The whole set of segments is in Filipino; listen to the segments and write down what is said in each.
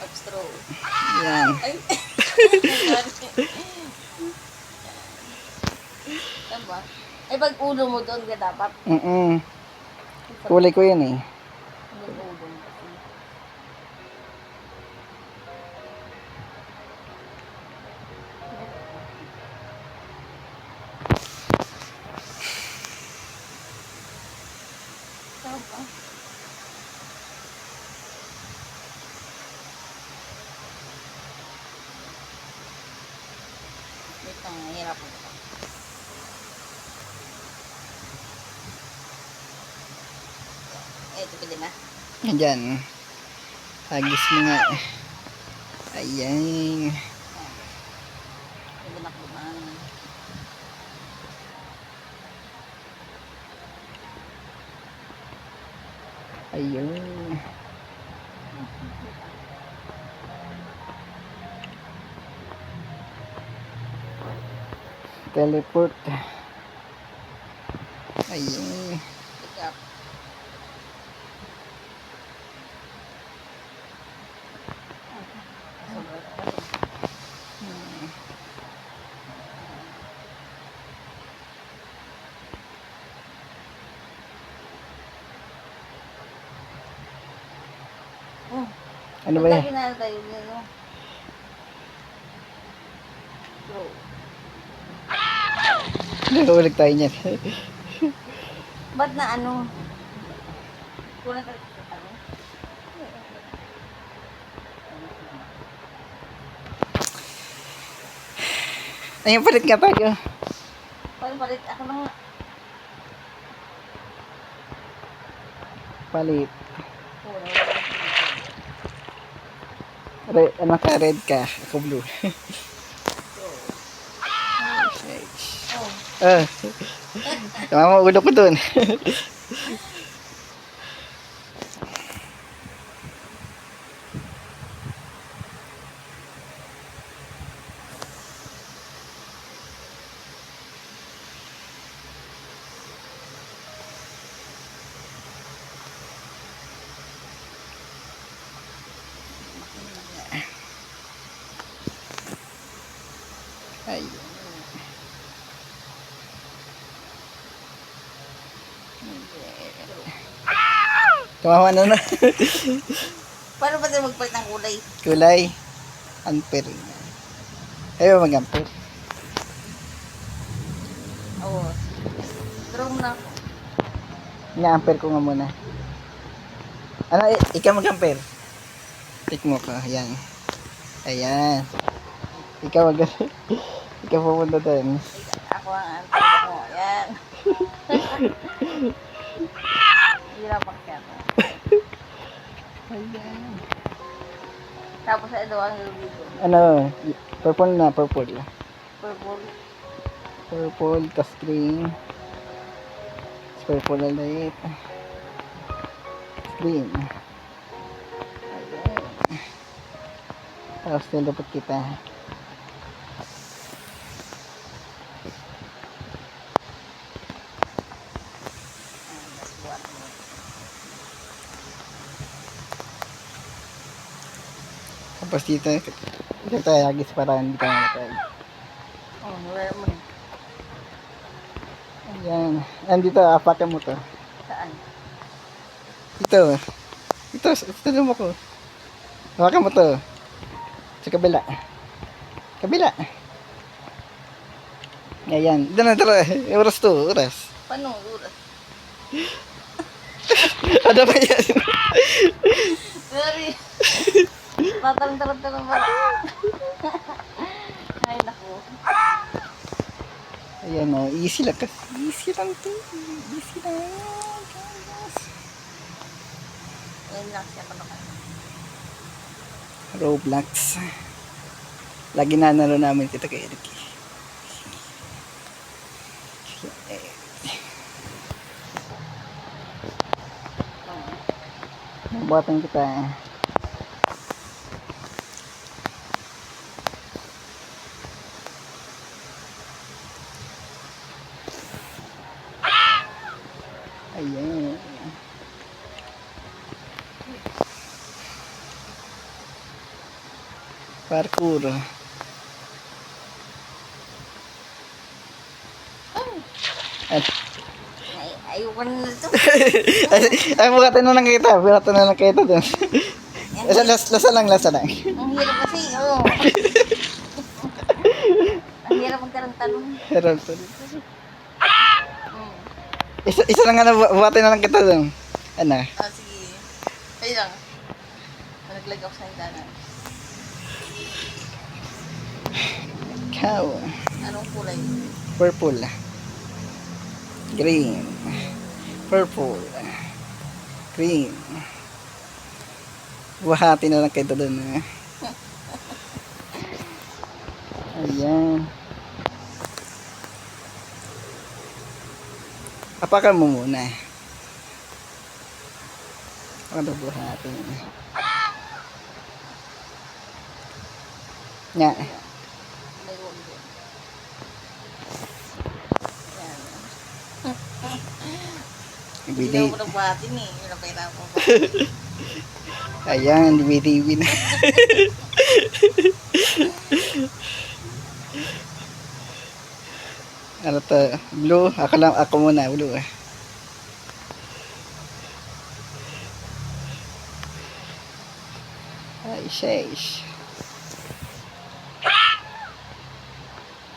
Extra. Yan. Ay. Diba? Ay, pag ulo mo doon ka dapat. Kulay ko yan eh. Yung ulo mo kasi. Diba? Wait lang, nahihirapan ko. Ito pwede na. Ayan. Hagis mo nga. Ayan. Pwede na kumain. Ayun. Teleport. Ayun. Pick up. Ano ba yan? Lagi na tayo nyo. Bro. Nahulag tayo niyan. Ba't na ano? Kulang ka rin sa ano? Ayun, palit nga tayo. Palit. Ako na nga. Palit. Kulang. Ano ka? Red ka. Ako blue. Oh. Tama mo, ulo ko dun. Ayun. Kawawa na na. Paano ba tayo magpalit ng kulay? Kulay. Ampere. Ayaw mag-ampere. Oo. Draw na ako. Ina-ampere ko nga muna. Ano, ikaw mag-ampere. Tik mo ka. Ayan. Ayan. Ikaw mag ikaw pupunta doon. Ako ang antay ko. Ayan. Hirapan siya ako. Ayan. Tapos ito ang dito. Ano, purple na, purple. Purple. Purple, tas green. Purple ulit. Green. Ayan. Tapos nilapot kita. Tapos dito tayo agis para hindi ka mamatay. Oh, wala mo na. Ayan. Andito, apakan mo to. Saan? Ito. Ito mo ko. Hawakan mo to. Sa kabila. Kabila. Ayan. Ito na, tara. Oras to, oras. Paano? Uras. Ano ba yan? Sorry. Tatarang-tarang ba? Ay, naku. Ayan o, easy lang kasi. Easy lang to. Easy lang. Ngayon lang siya panokan. Roblox. Lagi na naro namin kita kay Eric. Buhatan kita. Ayan. Parkour. Ay, Ayoko na nito. ay bukatin na lang kita. Bukatin na lang kita dun. Lasa lang. Ang hirap kasi, oo. Ang hirap magkaroon-tanong. Meron pa. Hmm. Isa lang nga, bukatin na lang kita dun. Ano? Sige. Ayun lang. Naglag ako sa hintana. Ikaw. Anong kulay? Purple. Green. Purple. Green. Buhati na lang kayo doon. Ayan. Apakan mo muna. Ano buhati? Nga. May wag din. Yan. Hindi Bidi. na ako nagbatin eh. Yun ang kailangan ko. Ayan, dibi na. Ano to? Blue? Ako muna, blue. Ay, sheesh.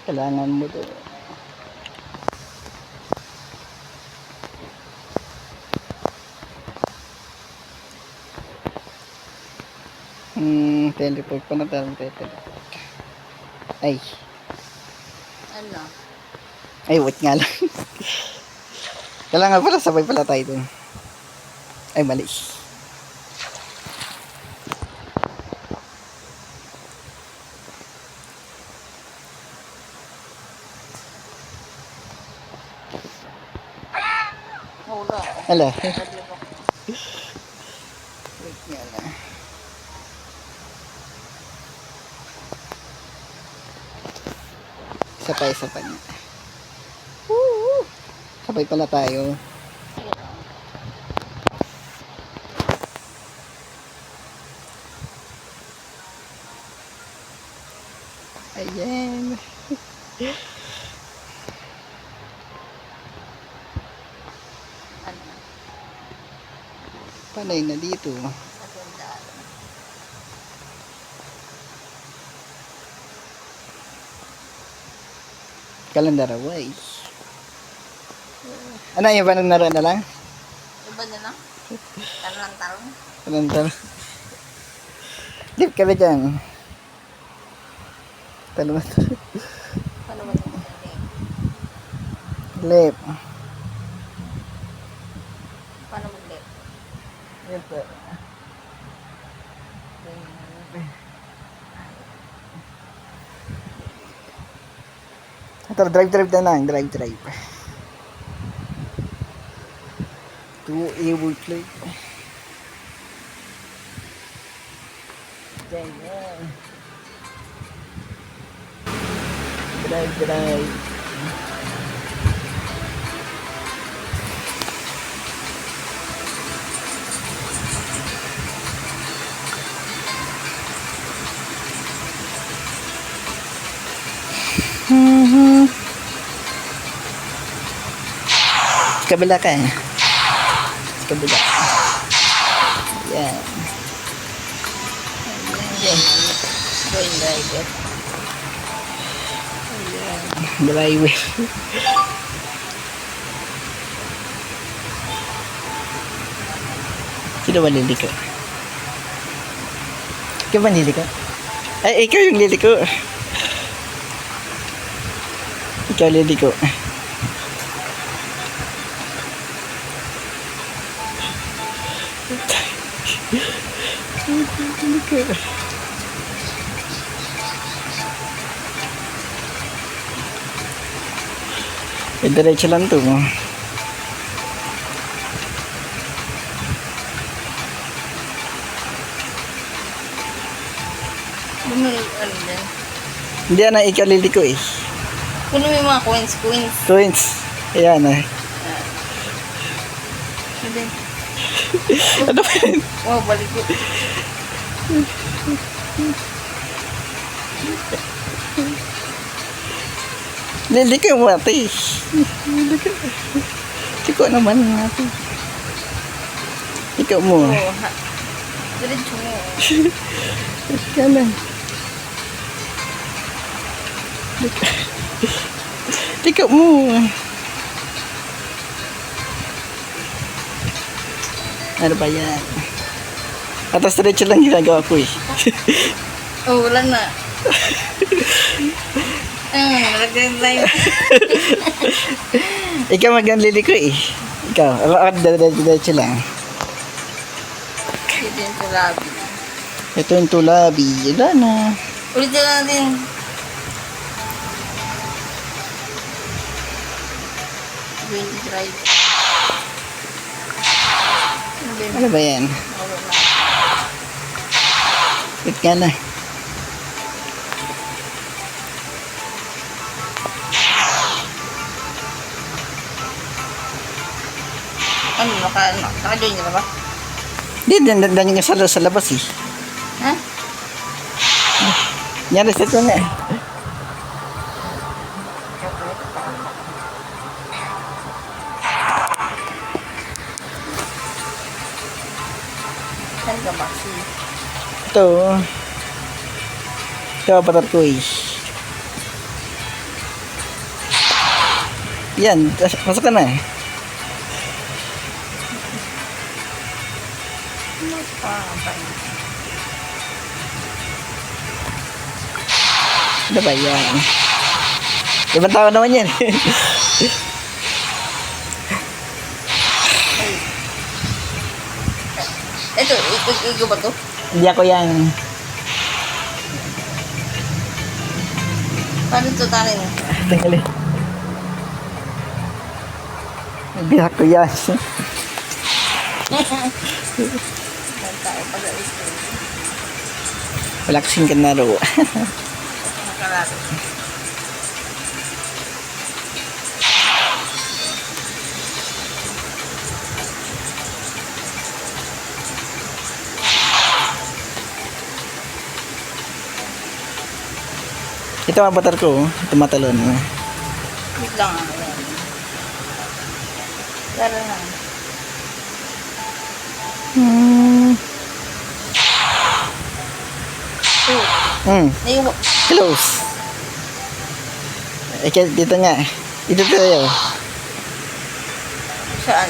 Kailangan mo to. Teleport pa na tayo. Teleport. Ay. Ano? Ay, wait nga lang. Kailangan pala, sabay pala tayo dun. Ay, mali. Wala. Hala. Naglag ako. Wait nga lang. Isa pa nga. Woo! Sabay pala tayo. Ayan. Ano? Panay na dito. Sa sandaan. Kalandaraway. Ano yung ba nang naroon na lang? Iba na na? Tarang-tarong. Kalandar. Dip ka ba dyan? Talo ba ito? Paano ba yung Lip. Paano mag-lip? Ito. Ito, drive na lang. Drive. 2A workload. Ganyan. Drive. Kabila ka eh. Kabila. Yan. Driver. Driver. Sino ba liliko? Ikaw ba liliko? Ay, ikaw yung liliko. Ikaw liliko. Diretso lang to mo. Ano din? Hindi na ikaw liliko eh. Kuno may mga coins. Coins. Ayan eh. Hindi. Ano ba yun? Oh, balik ko. Liliko mo ate. Liko naman ate. Ikaw mo. Oo, ha. Diretso mo. Ikaw lang. Liko mo. Ano ba yan? Atas diretso lang ginagawa ko eh. Oh, wala na. Nalagyan tayo. Ikaw maganliliko eh. Ikaw, ako diretso lang. Ito yung tulabi. Ito yung tulabi. Wala na. Ulit na natin. Drive. Ano ba yan? Wala na. Wait ka na. Ano, naka-join ka na ba? Hindi, dandan yung sa labas eh. Ha? Yan, reset ko nga eh. Saan ka ba? Ito. Ito, patat ko eh. Yan, pasok ka na eh. Ano ba yan? Ibang tao naman yan. Ito, ikaw ba to? Hindi ako yan. Paano ito tanin? Tingali. Hindi ako yan. Saan tayo pag-alis ko? Wala kasing kanaro. Nakalaro. Ito ang avatar ko. Tumatalon. Wait lang ah. Ayan. Tara na. Naiwa. Close. Dito nga. Dito tayo. Saan?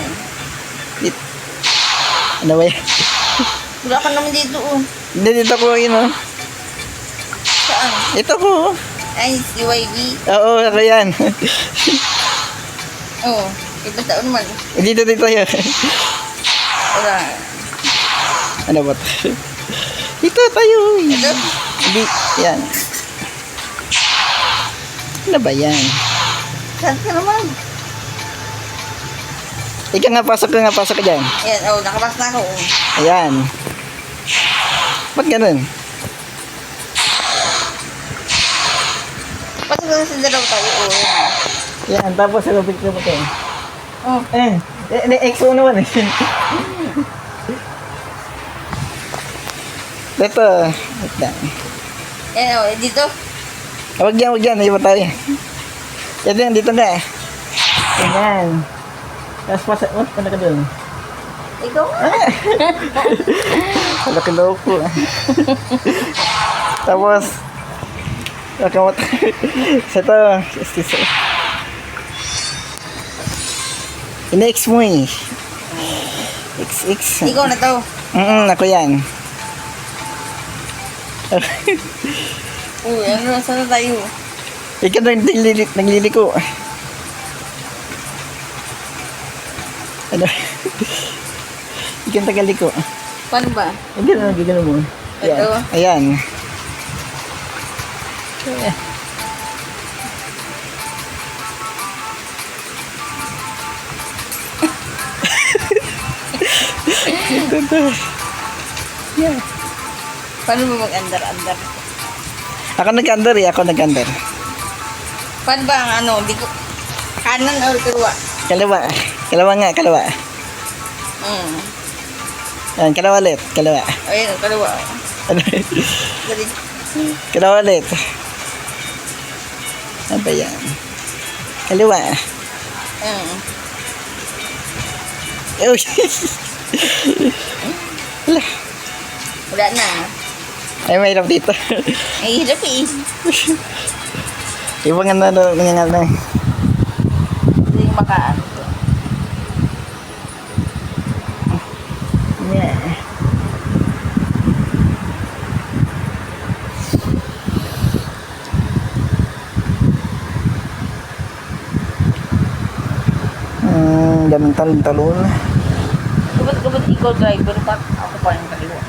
Ano ba yan? Wala ka naman dito oh. Hindi, dito ko yun oh. Saan? Ito ko. Ay, si YB. Oo, ako yan. Oo. Ibang taon naman. Dito tayo. Wala. Ano ba? Dito tayo. Ito? Hindi. Yan. Ano ba yan? Saan ka naman? Ika nga, pasok ka dyan. Ayan, oh, nakabas na ako. Oh. Ayan. Ba't ganun? Pasok na sa dalaw tayo. Oh, yan. Yan, tapos sa lupit ko ito. Oh. EXO naman eh. Ito. Wait lang. Ayan, oh, dito. Huwag yan. Iba tayo. Yan, dito nga. Yan. Tapos pasok, ano ka doon? Ikaw nga. Malaki loob ko. Tapos, nakamot. Ito, ina-X mo eh. X. Ikaw na to. Ako yan. Uy, ano, saan na tayo? Ikaw nagliliko. Ano? Ikaw tagaliko. Paano ba? Gano'n mo. Yan. Ito? Ayan. Ito. Yeah. Paano ba mag-andar-andar? Ako nag-under. Paano ba ang ano? Di ko... Kanan or kaliwa? Kalawa nga. Yan, kalawa ulit. Ayun, kaliwa. Ano? Dali. Kalawa ulit. Ano ba yan? Kaliwa. Oh, Wala na. ay, mahirap dito. Ay, hirap eh. Ibang nga na nangyayari. Hindi makaano to. Yeah. Ganun talon-talon. Kapag ikaw driver, ba't ako pa yung kaliwa?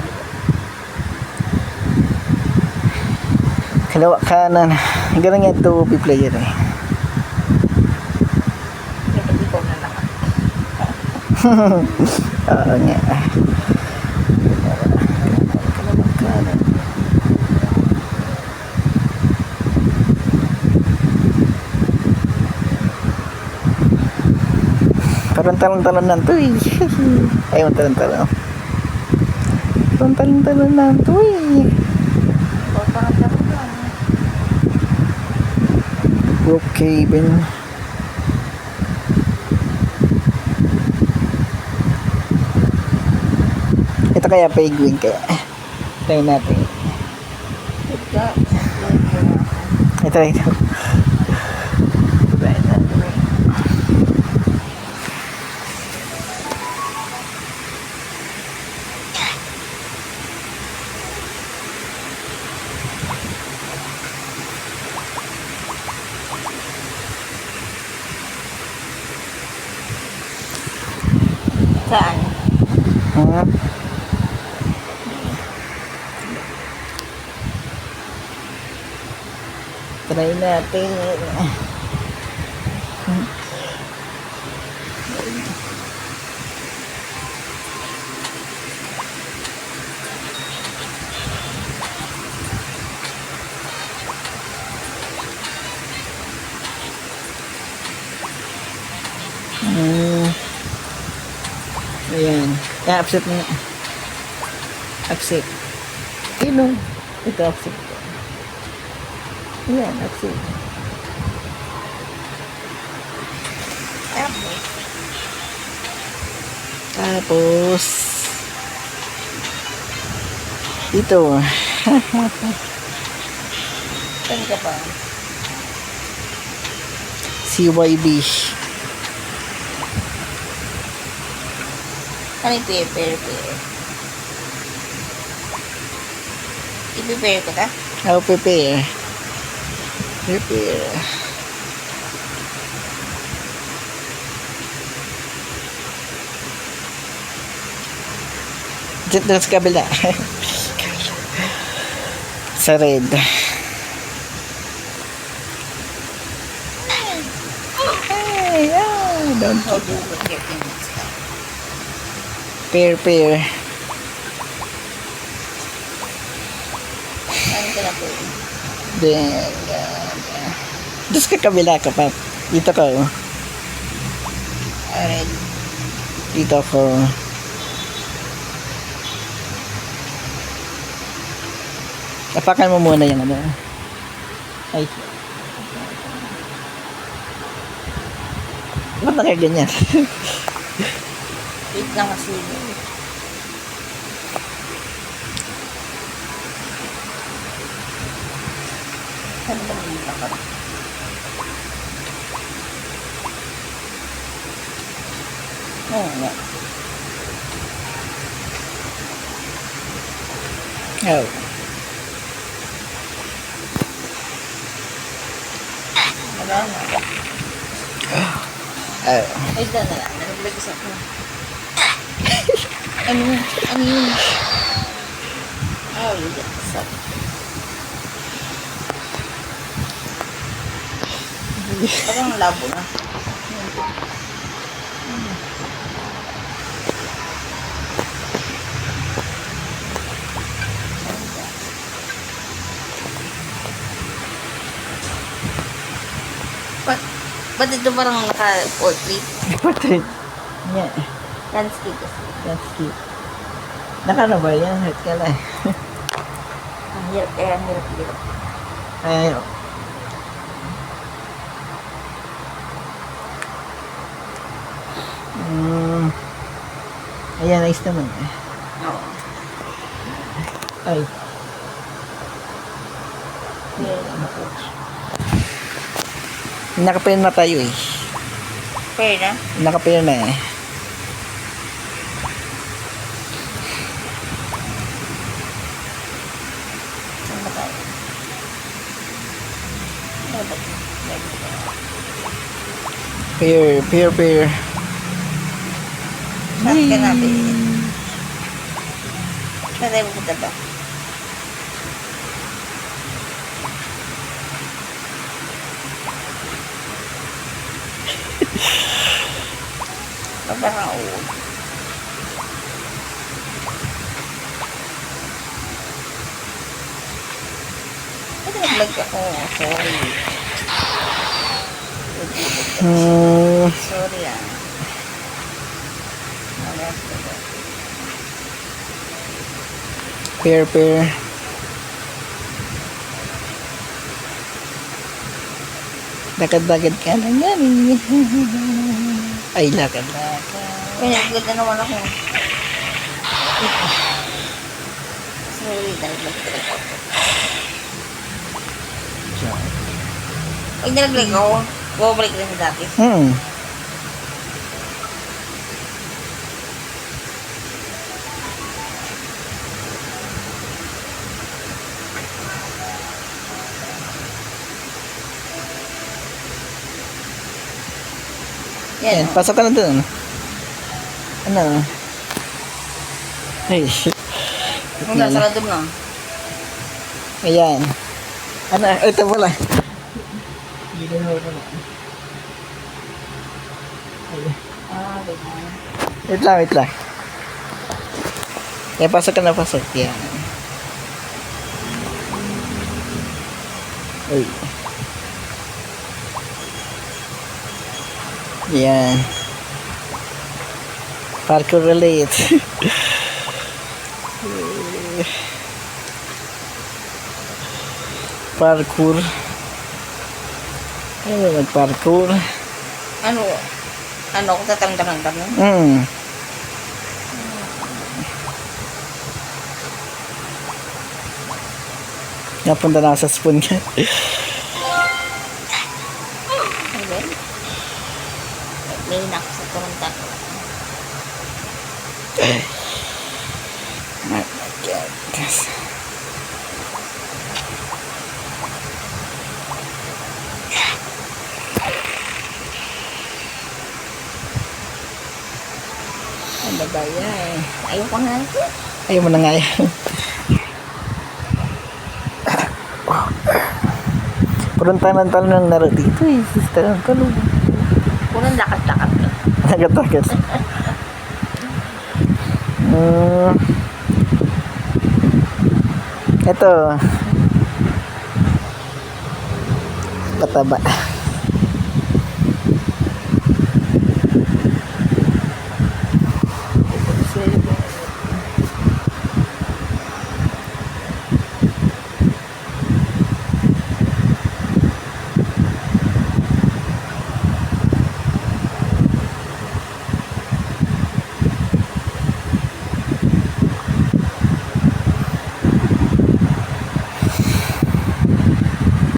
Kalawa kanan. Ganun nga ito, player eh. Kapag ikaw na lahat. Oo nga. Kalawa kanan. Parang talon-talon lang to eh. Ayaw talon-talon. Parang talon-talon lang to eh. Parang sarap lang. Brookhaven. Ito kaya penguin kaya. Try natin. Ito. Saan? Try natin. Ayan. Upset na. Upset. Yun o. Ito upset. Ayan, upset. Tapos ito. Saan ka pa? CYB. Ano yung pair? I-prepare ko ta? I'll prepare. Prepare. Diyan doon sa kabila. Sa red. Ay, don't How do you get in this stuff? pair. Saan ka na po? Then, doon sa kabila ka pa. Dito ka. Oh. Alright. Dito ako. Apakan mo muna yung ano. Ay. Ba't na kaya ganyan? Wait lang kasi. Saan ba dito ka? Oo nga. Oh. Wala na. Oh. Ay, dyan na lang. Nag-vlogs ako. Ano yun? Oh, yes. Parang labo na. Ba't ito parang naka-portrait? Portrait. Yeah. Landscape kasi. That's cute. Nakano ba yan? Hurt ka lang. Hirap, kaya hirap. Ay, ayan, ayos naman. Oo. Ay, nakapain na tayo eh. Pwede na? Nakapain na eh. Saan ba tayo? Dapat. Pair. Saan ka natin? Saan tayo pupunta ba? Parang oo. Ba't nag-vlog ako? Sorry. Sorry ah. Malas ko ba? Pair. Lakad-lakad ka na yan eh. Ay, lakad-lakad. Kaya nag-vlog na naman ako. Sorry, nag-vlog talaga ako. Pag nag-vlog ako, bumabalik rin sa dati. Yan, Yan. pasok ka na dun. Ano? Ay, shit. Kung nasa random na. Ayan. Ano, ito pala. Hindi na pala. Ah, ganyan. Wait lang. Yan, pasok ka na, pasok. Yan. Uy. Yan. Parkour relate. Parkour. Ano nag-parkour? Ano kung tatanggalan kami? Napunta na ako sa spoon ka. Ano ba? May nak sa turunta ko. My God. Ano ba yan? Ayoko na ito. Ayaw mo na nga yan. Purong tanan-tanan ng laro dito eh. Tanan-tanan. Punang lakat-lakat. Nagat-nagat. Ito. Pataba.